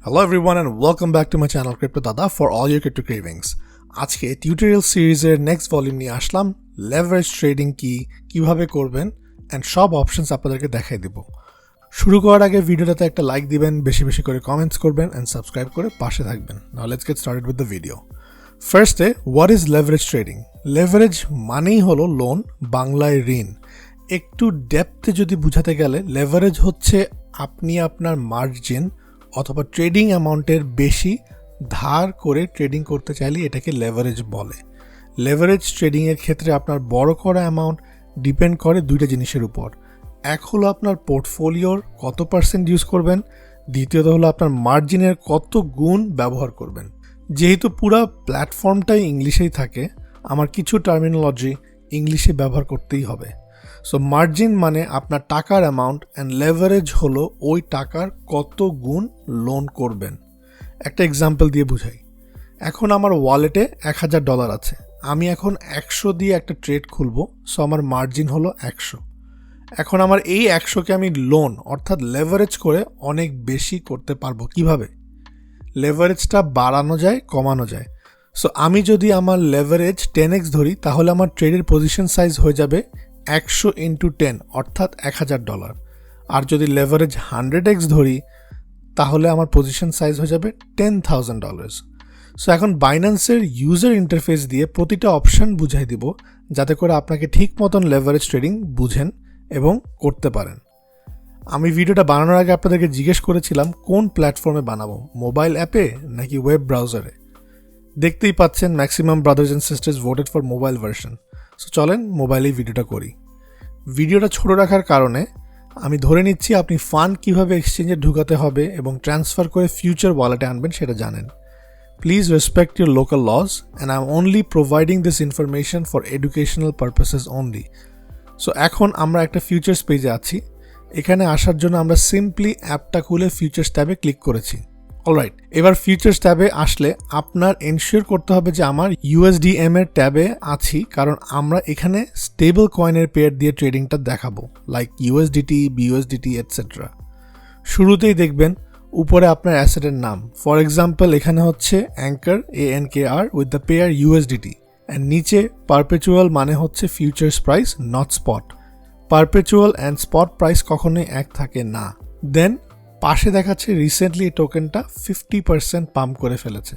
Hello everyone and welcome back to my channel Crypto Dada for all your crypto cravings. আজকে tutorial সিরিজের next volume নিয়ে আসলাম। Leverage trading কি, কিভাবে করবেন and সব অপশনস আপনাদেরকে দেখাই দিব। শুরু করার আগে ভিডিওটাতে একটা লাইক দিবেন, বেশি বেশি করে কমেন্টস করবেন এন্ড সাবস্ক্রাইব করে পাশে থাকবেন। Now let's get started with the video. ফার্স্টে what is leverage trading? Leverage মানেই হলো লোন, বাংলায় ঋণ। একটু ডেপথে যদি বুঝাতে গেলে লেভারেজ হচ্ছে আপনি আপনার মার্জিন অথবা ট্রেডিং অ্যামাউন্টের বেশি ধার করে ট্রেডিং করতে চাইলে এটাকে লেভারেজ বলে। লেভারেজ ট্রেডিংয়ের ক্ষেত্রে আপনার বড় করা অ্যামাউন্ট ডিপেন্ড করে দুইটা জিনিসের উপর। এক হলো আপনার পোর্টফোলিওর কত পার্সেন্ট ইউজ করবেন, দ্বিতীয়ত হলো আপনার মার্জিনের কত গুণ ব্যবহার করবেন। যেহেতু পুরো প্ল্যাটফর্মটাই ইংলিশেই থাকে, আমার কিছু টার্মিনোলজি ইংলিশে ব্যবহার করতেই হবে। সো মার্জিন মানে আপনার টাকার অ্যামাউন্ট অ্যান্ড লেভারেজ হলো ওই টাকার কত গুণ লোন করবেন। একটা এক্সাম্পল দিয়ে বুঝাই। এখন আমার ওয়ালেটে $1000 আছে, আমি এখন 100 দিয়ে একটা ট্রেড খুলবো, সো আমার মার্জিন হলো 100। এখন আমার এই 100কে আমি লোন অর্থাৎ লেভারেজ করে অনেক বেশি করতে পারবো। কিভাবে? লেভারেজটা বাড়ানো যায়, কমানো যায়। সো আমি যদি আমার লেভারেজ 10x ধরি তাহলে আমার ট্রেডের পজিশন সাইজ হয়ে যাবে 100 × 10 অর্থাৎ $1000। আর যদি লেভারেজ 100x ধরি তাহলে আমার পজিশন সাইজ হয়ে যাবে $10,000। সো এখন বাইন্যান্সের ইউজার ইন্টারফেস দিয়ে প্রতিটা অপশান বুঝাই দিব যাতে করে আপনাকে ঠিক মতন লেভারেজ ট্রেডিং বুঝেন এবং করতে পারেন। আমি ভিডিওটা বানানোর আগে আপনাদেরকে জিজ্ঞেস করেছিলাম কোন প্ল্যাটফর্মে বানাবো, মোবাইল অ্যাপে নাকি ওয়েব ব্রাউজারে। দেখতেই পাচ্ছেন maximum brothers and sisters voted for mobile version. So চলেন মোবাইলেই ভিডিওটা করি। ভিডিওটা ছোট রাখার কারণে আমি ধরে নিচ্ছি আপনি ফান্ড কীভাবে এক্সচেঞ্জে ঢুকাতে হবে এবং ট্রান্সফার করে ফিউচার ওয়ালেটে আনবেন সেটা জানেন। Please respect your local laws and I am only providing this information for educational purposes only. So এখন আমরা একটা ফিউচার্স পেজে আছি। এখানে আসার জন্য আমরা সিম্পলি অ্যাপটা খুলে ফিউচার্স ট্যাবে ক্লিক করেছি। অলরাইট, এবার ফিউচার্স ট্যাবে আসলে আপনার এনশিওর করতে হবে যে আমার USDM এর ট্যাবে আছি, কারণ আমরা এখানে স্টেবল কয়েনের পেয়ার দিয়ে ট্রেডিংটা দেখাবো, লাইক USDT, BUSDT এটসেট্রা। শুরুতেই দেখবেন উপরে আপনার অ্যাসেটের নাম। ফর এক্সাম্পল এখানে হচ্ছে anchor ANKR with the pair USDT and নিচে পারপেচুয়াল মানে হচ্ছে futures price not spot. Perpetual and spot price কখনোই এক থাকে না। দেন পাশে দেখাচ্ছে রিসেন্টলি এই টোকেনটা 50% পাম্প করে ফেলেছে।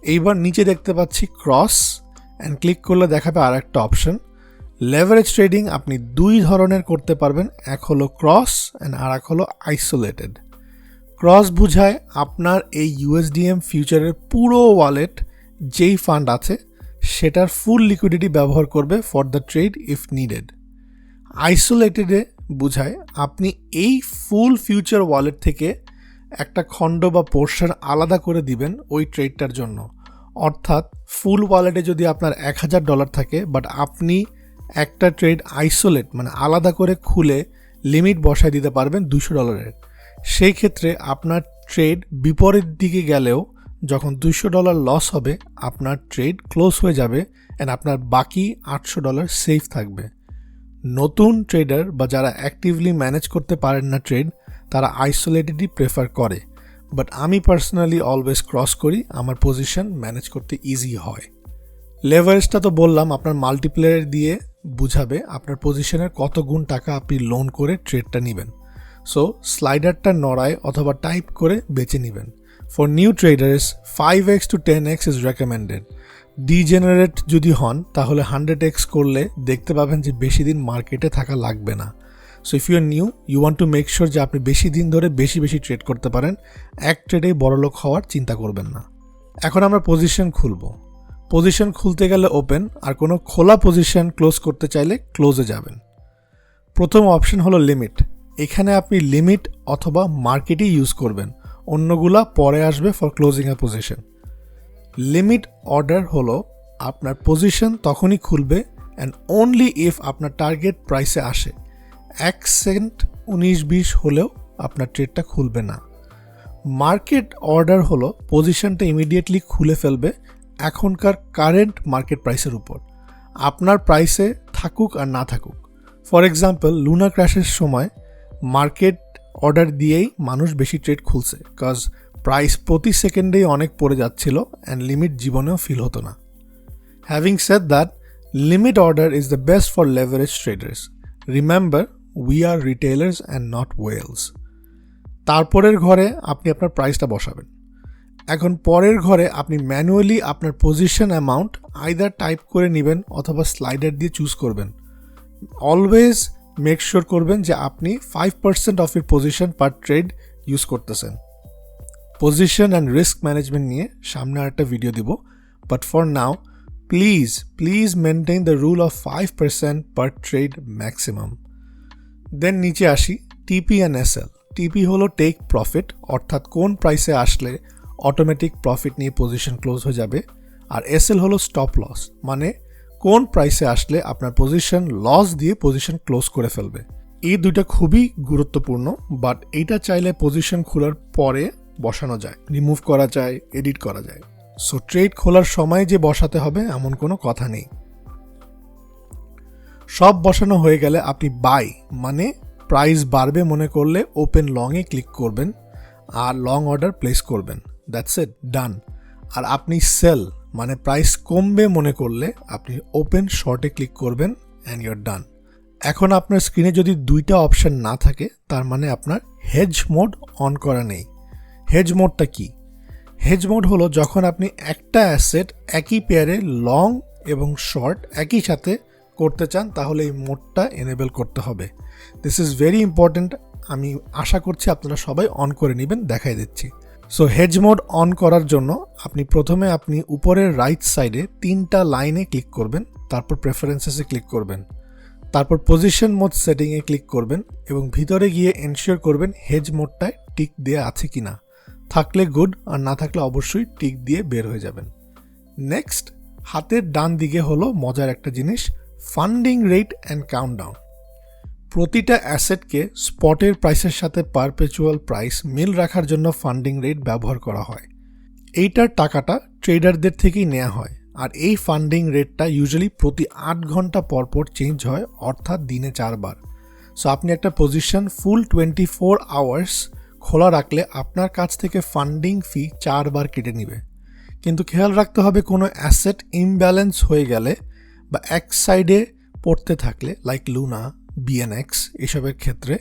এইবার নিচে দেখতে পাচ্ছি ক্রস অ্যান্ড ক্লিক করলে দেখাবে আর একটা অপশন। লেভারেজ ট্রেডিং আপনি দুই ধরনের করতে পারবেন, এক হলো ক্রস অ্যান্ড আর এক হলো আইসোলেটেড। ক্রস বুঝায় আপনার এই USDM ফিউচারের পুরো ওয়ালেট যেই ফান্ড আছে সেটার ফুল লিকুইডিটি ব্যবহার করবে for the trade if needed. আইসোলেটেডে বুঝায় আপনি এই ফুল ফিউচার ওয়ালেট থেকে একটা খণ্ড বা পোর্শন আলাদা করে দিবেন ওই ট্রেডটার জন্য। অর্থাৎ ফুল ওয়ালেটে যদি আপনার $1000 থাকে বাট আপনি একটা ট্রেড আইসোলেট মানে আলাদা করে খুলে লিমিট বসায় দিতে পারবেন $200। সেই ক্ষেত্রে আপনার ট্রেড বিপরীত দিকে গেলেও যখন $200 লস হবে আপনার ট্রেড ক্লোজ হয়ে যাবে অ্যান্ড আপনার বাকি $800 সেফ থাকবে। নতুন ট্রেডার বা যারা অ্যাক্টিভলি ম্যানেজ করতে পারেন না ট্রেড, তারা আইসোলেটেডই প্রেফার করে, বাট আমি পার্সোনালি অলওয়েজ ক্রস করি, আমার পজিশন ম্যানেজ করতে ইজি হয়। লেভারেজটা তো বললাম আপনার মাল্টিপ্লেয়ার দিয়ে বুঝাবে আপনার পজিশনের কত গুণ টাকা আপনি লোন করে ট্রেডটা নেবেন। সো স্লাইডারটা নড়ায় অথবা টাইপ করে বেছে নেবেন। For new traders 5x to 10x is recommended. Degenerate যদি হন তাহলে 100x করলে দেখতে পাবেন যে বেশি দিন মার্কেটে থাকা লাগবে না। So if you are new you want to make sure যে আপনি বেশি দিন ধরে বেশি ট্রেড করতে পারেন, এক ট্রেডেই বড়লোক হওয়ার চিন্তা করবেন না। এখন আমরা পজিশন খুলব। পজিশন খুলতে গেলে ওপেন, আর কোনো খোলা পজিশন ক্লোজ করতে চাইলে ক্লোজে যাবেন। প্রথম অপশন হলো লিমিট। এখানে আপনি লিমিট অথবা মার্কেটই ইউজ করবেন, অন্যগুলা পরে আসবে for closing A position. Limit order হলো আপনার পজিশন তখনই খুলবে অ্যান্ড অনলি ইফ আপনার টার্গেট প্রাইসে আসে। 1 সেন্ট 19-20 হলেও আপনার ট্রেডটা খুলবে না। মার্কেট অর্ডার হলো পজিশনটা ইমিডিয়েটলি খুলে ফেলবে এখনকার কারেন্ট মার্কেট প্রাইসের উপর, আপনার প্রাইসে থাকুক আর না থাকুক। ফর এক্সাম্পল লুনা ক্র্যাশের সময় মার্কেট অর্ডার দিয়েই মানুষ বেশি ট্রেড খুলছে, কজ প্রাইস প্রতি সেকেন্ডেই অনেক পড়ে যাচ্ছিল অ্যান্ড লিমিট জীবনেও ফিল হতো না। Having said that, limit order is the best for leverage traders. Remember, we are retailers and not whales. তারপরের ঘরে আপনি আপনার প্রাইসটা বসাবেন। এখন পরের ঘরে আপনি ম্যানুয়ালি আপনার পজিশন অ্যামাউন্ট আইদার টাইপ করে নেবেন অথবা স্লাইডার দিয়ে চুজ করবেন। অলওয়েজ মেক শিওর করবেন যে আপনি 5% of your position per trade use করতেছেন। পজিশন অ্যান্ড রিস্ক ম্যানেজমেন্ট নিয়ে সামনে আরেকটা ভিডিও দিব, but for now please maintain the rule of 5% per trade maximum. Then নিচে আসি, টিপি অ্যান্ড এসএল। টিপি হলো টেক প্রফিট, অর্থাৎ কোন প্রাইসে আসলে অটোমেটিক প্রফিট নিয়ে পজিশন ক্লোজ হয়ে যাবে। আর এসএল হলো স্টপ লস, মানে কোন প্রাইসে আসলে আপনার পজিশন লস দিয়ে পজিশন ক্লোজ করে ফেলবে। এই দুইটা খুবই গুরুত্বপূর্ণ, বাট এইটা চাইলে পজিশন খোলার পরে বসানো যায়, রিমুভ করা যায়, এডিট করা যায়। সো ট্রেড খোলার সময় যে বসাতে হবে এমন কোনো কথা নেই। সব বসানো হয়ে গেলে আপনি বাই মানে প্রাইস বাড়বে মনে করলে ওপেন লংয়ে ক্লিক করবেন আর লং অর্ডার প্লেস করবেন। দ্যাটস ইট, ডান। আর আপনি সেল মানে প্রাইস কমবে মনে করলে আপনি ওপেন শর্টে ক্লিক করবেন অ্যান্ড ইউর ডান। এখন আপনার স্ক্রিনে যদি দুইটা অপশন না থাকে তার মানে আপনার হেজ মোড অন করা নেই। হেজ মোডটা কি? হেজ মোড হলো যখন আপনি একটা অ্যাসেট একই পেয়ারে লং এবং শর্ট একই সাথে করতে চান, তাহলে এই মোডটা এনেবল করতে হবে। This is very important. আমি আশা করছি আপনারা সবাই অন করে নেবেন, দেখাই দিচ্ছি। সো হেজ মোড অন করার জন্য প্রথমে আপনি উপরের রাইট সাইডে 3টা লাইনে ক্লিক করবেন, তারপর প্রেফারেন্সেসে ক্লিক করবেন, তারপর পজিশন মোড সেটিংয়ে ক্লিক করবেন এবং ভিতরে গিয়ে এনশিওর করবেন হেজ মোডটায় টিক দেওয়া আছে কিনা। থাকলে গুড, আর না থাকলে অবশ্যই টিক দিয়ে বের হয়ে যাবেন। নেক্সট, হাতের ডান দিকে হলো মজার একটা জিনিস, ফান্ডিং রেট অ্যান্ড কাউন্টডাউন। প্রতিটা অ্যাসেটকে স্পটের প্রাইসের সাথে পারপেচুয়াল প্রাইস মিল রাখার জন্য ফান্ডিং রেট ব্যবহার করা হয়। এইটার টাকাটা ট্রেডারদের থেকেই নেওয়া হয়, আর এই ফান্ডিং রেটটা ইউজুয়ালি প্রতি 8 ঘন্টা পরপর চেঞ্জ হয়, অর্থাৎ দিনে 4 বার। সো আপনি একটা পজিশন ফুল 24 আওয়ার্স খোলা রাখলে আপনার কাছ থেকে ফান্ডিং ফি 4 বার কেটে নেবে। কিন্তু খেয়াল রাখতে হবে কোনো অ্যাসেট ইমব্যালেন্স হয়ে গেলে বা এক সাইডে পড়তে থাকলে, লাইক লুনা, বিএনএক্স, এসবের ক্ষেত্রে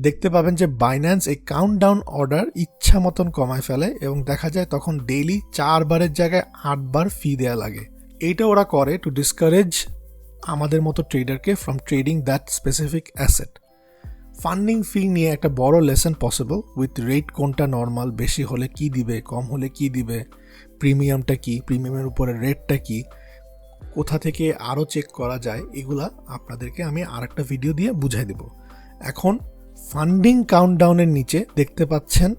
দেখতে পাবেন যে বাইন্যান্স এই কাউন্টডাউন অর্ডার ইচ্ছা মতন কমায় ফেলে এবং দেখা যায় তখন ডেইলি 4 বারের জায়গায় 8 বার ফি দেওয়া লাগে। এইটা ওরা করে টু ডিসকারেজ আমাদের মতো ট্রেডারকে from trading that specific asset. Funding fee নিয়ে একটা বড় লেসন পসিবল, উইথ রেট কোনটা নর্মাল, বেশি হলে কি দিবে, কম হলে কি দিবে, প্রিমিয়ামটা কি, প্রিমিয়ামের উপরে রেটটা কি, কোথা থেকে আরও চেক করা যায়, এগুলা আপনাদেরকে আমি আরেকটা ভিডিও দিয়ে বুঝাই দেব। এখন ফান্ডিং কাউন্টডাউনের নিচে দেখতে পাচ্ছেন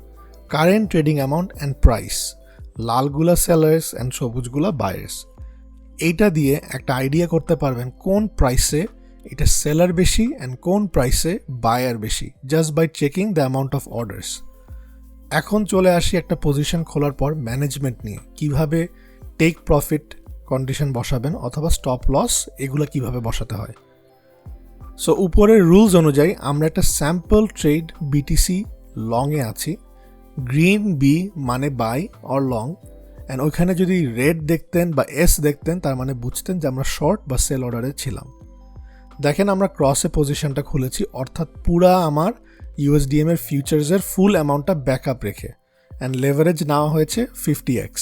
current trading amount and price. লালগুলা সেলার্স অ্যান্ড সবুজগুলা বায়ার্স। এইটা দিয়ে একটা আইডিয়া করতে পারবেন কোন প্রাইসে এটা সেলার বেশি অ্যান্ড কোন প্রাইসে বায়ার বেশি, just by checking the amount of orders. এখন চলে আসি একটা পজিশন খোলার পর ম্যানেজমেন্ট নিয়ে, কিভাবে টেক প্রফিট কন্ডিশন বসাবেন অথবা স্টপ লস, এগুলো কিভাবে বসাতে হয়। সো উপরের রুলস অনুযায়ী আমরা একটা স্যাম্পল ট্রেড বিটিসি লংয়ে আছি। গ্রিন বি মানে বাই অর লং, অ্যান্ড ওইখানে যদি রেড দেখতেন বা এস দেখতেন তার মানে বুঝতেন যে আমরা শর্ট বা সেল অর্ডারে ছিলাম। দেখেন আমরা ক্রসে পজিশনটা খুলেছি, অর্থাৎ পুরা আমার ইউএসডিএম এর ফিউচার্সের ফুল অ্যামাউন্টটা ব্যাকআপ রেখে, অ্যান্ড লেভারেজ নেওয়া হয়েছে 50x।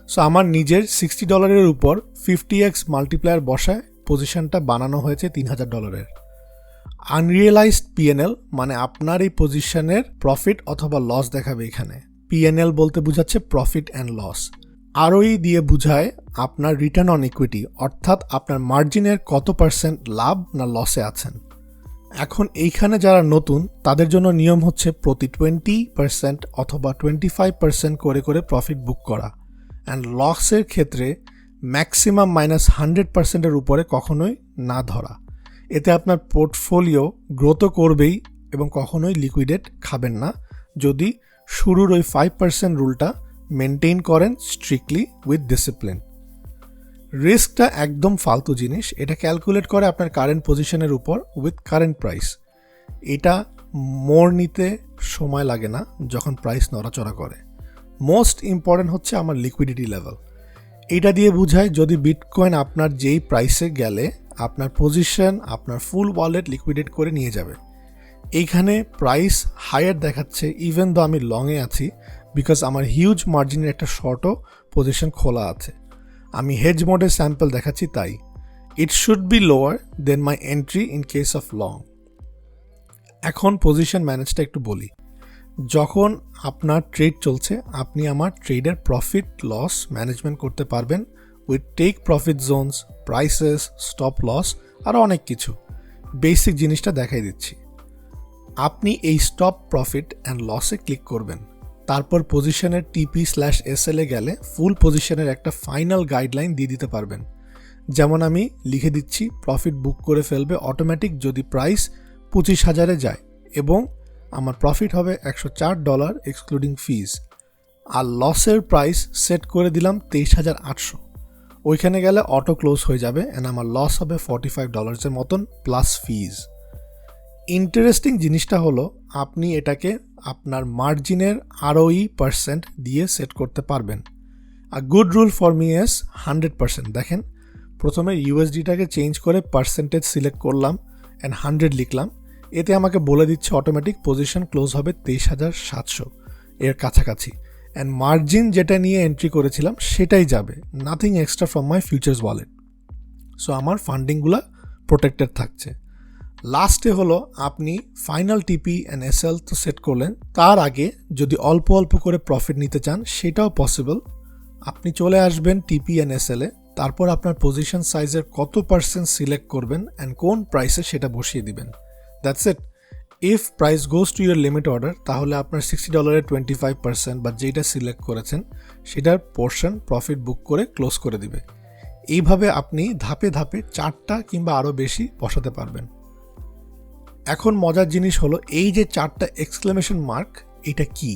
সো আমার নিজের $60 উপর 50x মাল্টিপ্লায়ার বসায় পজিশনটা বানানো হয়েছে $3000। আনরিয়েলাইজড পিএনএল মানে আপনার এই পজিশনের প্রফিট অথবা লস দেখাবে এখানে। পিএনএল বলতে বোঝাচ্ছে প্রফিট অ্যান্ড লস। আরওই দিয়ে বুঝায় আপনার রিটার্ন অন ইকুইটি, অর্থাৎ আপনার মার্জিনের কত পার্সেন্ট লাভ না লসে আছেন। এখন এইখানে যারা নতুন তাদের জন্য নিয়ম হচ্ছে প্রতি 20% অথবা 25% করে করে প্রফিট বুক করা, অ্যান্ড লসের ক্ষেত্রে ম্যাক্সিমাম -100%-এর উপরে কখনোই না ধরা। এতে আপনার পোর্টফোলিও গ্রোথ করবেই এবং কখনোই লিকুইডেট খাবেন না যদি শুরুর ওই 5% রুলটা মেনটেন করেন স্ট্রিক্টলি উইথ ডিসিপ্লিন। রিস্কটা একদম ফালতু জিনিস, এটা ক্যালকুলেট করে আপনার কারেন্ট পজিশনের উপর উইথ কারেন্ট প্রাইস। এটা মোর নিতে সময় লাগে না যখন প্রাইস নড়াচড়া করে। মোস্ট ইম্পর্ট্যান্ট হচ্ছে আমার লিকুইডিটি লেভেল। এইটা দিয়ে বোঝায় যদি বিটকয়েন আপনার যেই প্রাইসে গেলে আপনার পজিশন আপনার ফুল ওয়ালেট লিকুইডেট করে নিয়ে যাবে। এইখানে প্রাইস হায়ার দেখাচ্ছে ইভেন দো আমি লংয়ে আছি, বিকজ আমার হিউজ মার্জিনের একটা শর্টও পজিশন খোলা আছে। আমি হেজ মোডের স্যাম্পল দেখাচ্ছি তাই। It should be lower than my entry in case of long. এখন পজিশন ম্যানেজটা একটু বলি। যখন আপনার ট্রেড চলছে আপনি আমার ট্রেডের প্রফিট লস ম্যানেজমেন্ট করতে পারবেন with take profit zones, prices, stop loss আরও অনেক কিছু। বেসিক জিনিসটা দেখাই দিচ্ছি। আপনি এই স্টপ প্রফিট অ্যান্ড লসে ক্লিক করবেন, তারপর পজিশনের TP/SL এ গেলে ফুল পজিশনের একটা ফাইনাল গাইডলাইন দিয়ে দিতে পারবেন। যেমন আমি লিখে দিচ্ছি প্রফিট বুক করে ফেলবে অটোমেটিক যদি প্রাইস 25,000-এ যায় এবং আমার প্রফিট হবে $104 এক্সক্লুডিং ফিজ। আর লসের প্রাইস সেট করে দিলাম 23,800। ওইখানে গেলে অটো ক্লোজ হয়ে যাবে অ্যান্ড আমার লস হবে $45 মতন প্লাস ফিজ। ইন্টারেস্টিং জিনিসটা হলো আপনি এটাকে আপনার মার্জিনের ROE% দিয়ে সেট করতে পারবেন। A good rule for me is 100%। দেখেন, প্রথমে USDটাকে চেঞ্জ করে পার্সেন্টেজ সিলেক্ট করলাম অ্যান্ড 100 লিখলাম। এতে আমাকে বলে দিচ্ছে অটোমেটিক পজিশন ক্লোজ হবে 23,700 এর কাছাকাছি, অ্যান্ড মার্জিন যেটা নিয়ে এন্ট্রি করেছিলাম সেটাই যাবে, nothing extra from my futures wallet. So আমার ফান্ডিংগুলো প্রোটেক্টেড থাকছে। লাস্টে হলো আপনি ফাইনাল TP অ্যান্ড SL তো সেট করলেন, তার আগে যদি অল্প অল্প করে প্রফিট নিতে চান সেটাও পসিবল। আপনি চলে আসবেন TP অ্যান্ড SL এ, তারপর আপনার পজিশন সাইজের কত পার্সেন্ট সিলেক্ট করবেন অ্যান্ড কোন প্রাইসে সেটা বসিয়ে দিবেন। That's it. If price goes to your limit order তাহলে আপনার $60 25% বা যেটা সিলেক্ট করেছেন সেটার পোর্শন প্রফিট বুক করে ক্লোজ করে দিবে। এইভাবে আপনি ধাপে ধাপে 4টা কিংবা আরও বেশি বসাতে পারবেন। এখন মজার জিনিস হলো এই যে 4টা এক্সক্লেমেশন মার্ক, এটা কি?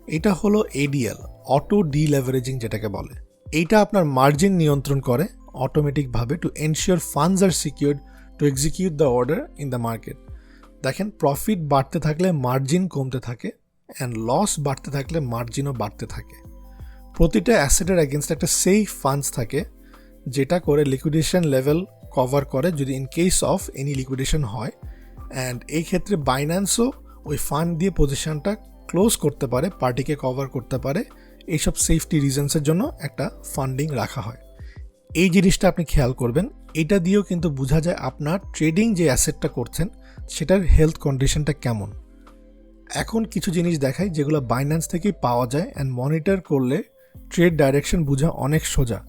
এটা হলো ADL, অটো ডিলেভারেজিং যেটাকে বলে। এইটা আপনার মার্জিন নিয়ন্ত্রণ করে অটোমেটিকভাবে to ensure funds are secured to execute the order in the market. দেখেন, প্রফিট বাড়তে থাকলে মার্জিন কমতে থাকে অ্যান্ড লস বাড়তে থাকলে মার্জিনও বাড়তে থাকে। প্রতিটা অ্যাসেটের এগেনস্ট একটা সেফ ফান্ডস থাকে যেটা করে লিকুইডেশন লেভেল কভার করে যদি in case of any liquidation হয়। অ্যান্ড এই ক্ষেত্রে বাইন্যান্সও ওই ফান্ড দিয়ে পজিশনটা ক্লোজ করতে পারে, পার্টিকে কভার করতে পারে। এইসব সেফটি রিজনসের জন্য একটা ফান্ডিং রাখা হয়। এই জিনিসটা আপনি খেয়াল করবেন। এটা দিয়েও কিন্তু বোঝা যায় আপনার ট্রেডিং যে অ্যাসেটটা করছেন সেটার হেলথ কন্ডিশনটা কেমন। এখন কিছু জিনিস দেখাই যেগুলো বাইন্যান্স থেকেই পাওয়া যায় অ্যান্ড মনিটর করলে ট্রেড ডাইরেকশন বোঝা অনেক সোজা।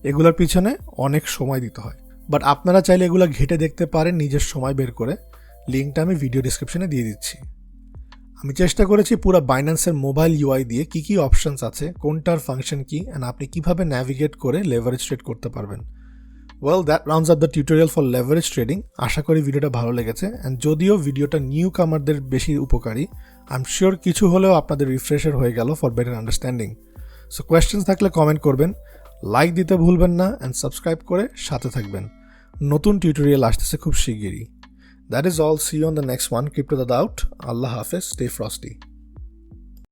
এগুলোর পিছনে অনেক সময় দিতে হয়, বাট আপনারা চাইলে এগুলো ঘেটে দেখতে পারেন নিজের সময় বের করে। লিঙ্কটা আমি ভিডিও ডিসক্রিপশনে দিয়ে দিচ্ছি। আমি চেষ্টা করেছি পুরো বাইন্যান্সের মোবাইল UI দিয়ে কী কী অপশানস আছে, কোনটার ফাংশন কী, অ্যান্ড আপনি কীভাবে ন্যাভিগেট করে লেভারেজ ট্রেড করতে পারবেন। Well, that rounds up the tutorial for leverage trading. আশা করি ভিডিওটা ভালো লেগেছে, অ্যান্ড যদিও ভিডিওটা নিউ কামারদের বেশি উপকারী, আই এম শিওর কিছু হলেও আপনাদের রিফ্রেশার হয়ে গেল for better understanding. So questions থাকলে কমেন্ট করবেন, লাইক দিতে ভুলবেন না, অ্যান্ড সাবস্ক্রাইব করে সাথে থাকবেন। নতুন টিউটোরিয়াল আসতেছে খুব শিগগিরই। That is all. See you on the next one. Crypto Dada out. Allah Hafiz. Stay frosty.